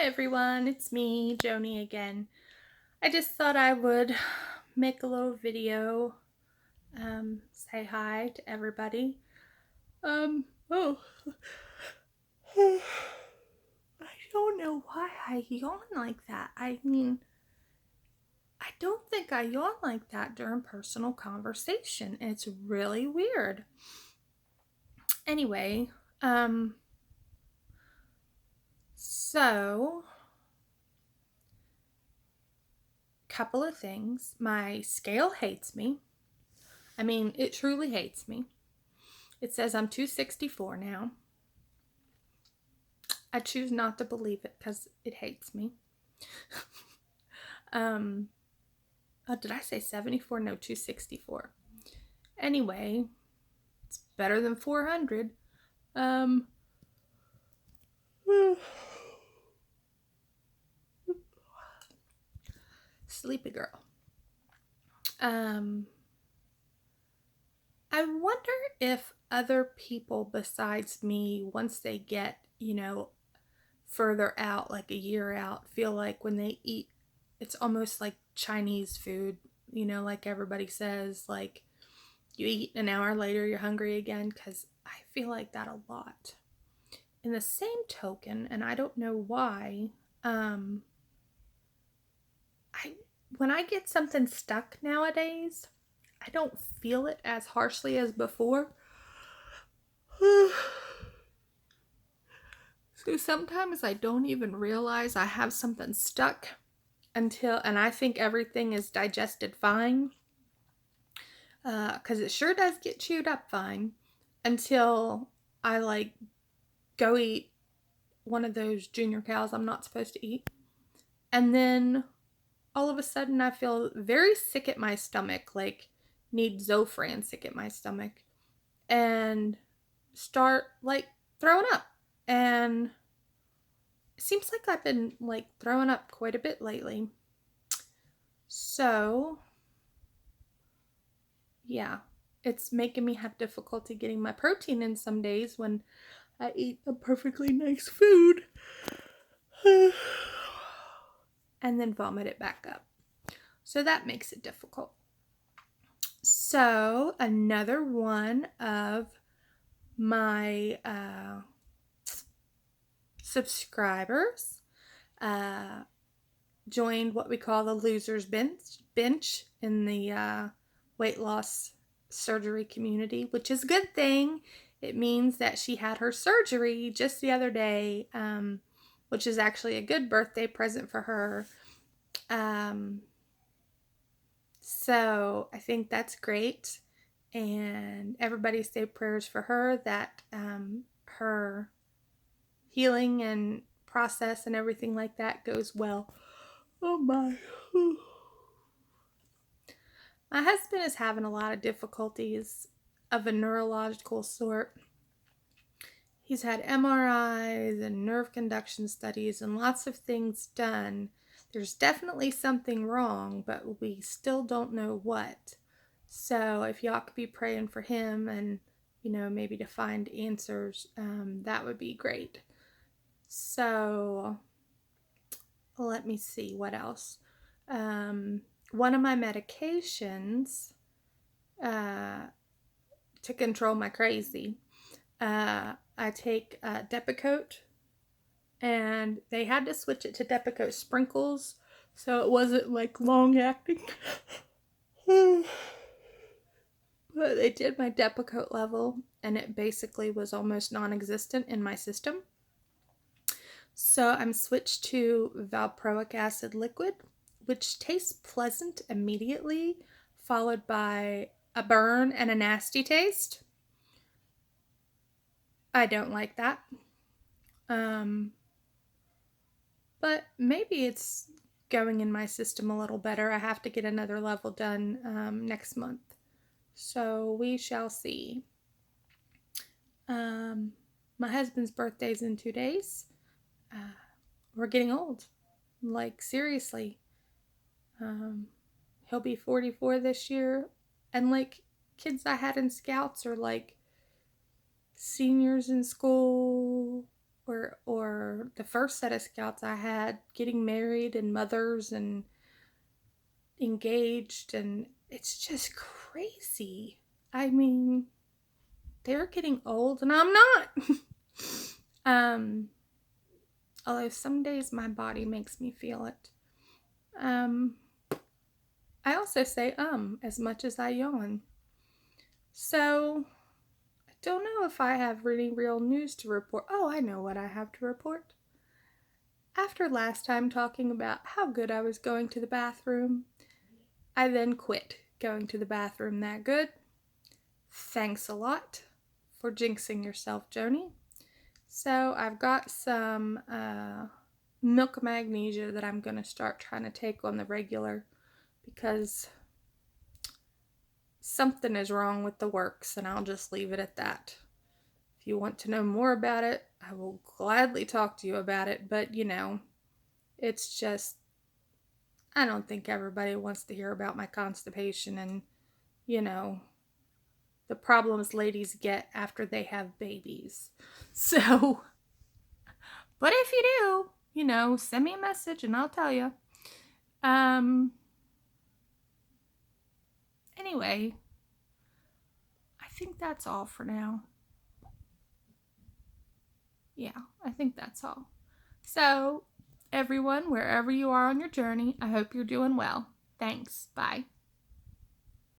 everyone, it's me, Joni again. I just thought I would make a little video, say hi to everybody. Oh, I don't know why I yawn like that. I don't think I yawn like that during personal conversation. It's really weird. Anyway, um, so couple of things. My scale hates me. It truly hates me. It says I'm 264 now. I choose not to believe it because it hates me. um, did I say 74? No, 264. Anyway, it's better than 400. Um, Sleepy girl. I wonder if other people besides me, once they get, further out, like a year out, feel like when they eat, it's almost like Chinese food, like everybody says, like you eat an hour later, you're hungry again, because I feel like that a lot. In the same token, and I don't know why, I when I get something stuck nowadays, I don't feel it as harshly as before. So sometimes I don't even realize I have something stuck and I think everything is digested fine. Because it sure does get chewed up fine until I go eat one of those junior cows I'm not supposed to eat. And then all of a sudden I feel very sick at my stomach, like need Zofran sick at my stomach, and start throwing up. And it seems like I've been throwing up quite a bit lately. So, yeah, it's making me have difficulty getting my protein in some days when I eat a perfectly nice food and then vomit it back up. So that makes it difficult. So another one of my subscribers joined what we call the losers bench in the weight loss surgery community, which is a good thing. It means that she had her surgery just the other day, which is actually a good birthday present for her. So I think that's great. And everybody say prayers for her that her healing and process and everything like that goes well. Oh my. My husband is having a lot of difficulties of a neurological sort. He's had MRIs and nerve conduction studies and lots of things done. There's definitely something wrong, but we still don't know what. So if y'all could be praying for him and, maybe to find answers, that would be great. So let me see what else. One of my medications to control my crazy, I take Depakote, and they had to switch it to Depakote sprinkles so it wasn't long acting. But they did my Depakote level and it basically was almost non-existent in my system. So I'm switched to valproic acid liquid, which tastes pleasant immediately, followed by a burn and a nasty taste. I don't like that. But maybe it's going in my system a little better. I have to get another level done next month. So we shall see. My husband's birthday's in 2 days. We're getting old. Seriously. He'll be 44 this year. And kids I had in scouts are seniors in school, or the first set of scouts I had getting married and mothers and engaged, and it's just crazy. I mean, they're getting old and I'm not. um Although some days my body makes me feel it. um I also say as much as I yawn. So I don't know if I have any real news to report. Oh, I know what I have to report. After last time talking about how good I was going to the bathroom, I then quit going to the bathroom that good. Thanks a lot for jinxing yourself, Joni. So I've got some milk magnesia that I'm going to start trying to take on the regular because something is wrong with the works, and I'll just leave it at that. If you want to know more about it, I will gladly talk to you about it, but it's just, I don't think everybody wants to hear about my constipation and, the problems ladies get after they have babies. So, but if you do, send me a message and I'll tell you. Anyway, I think that's all for now. Yeah, I think that's all. So, everyone, wherever you are on your journey, I hope you're doing well. Thanks. Bye.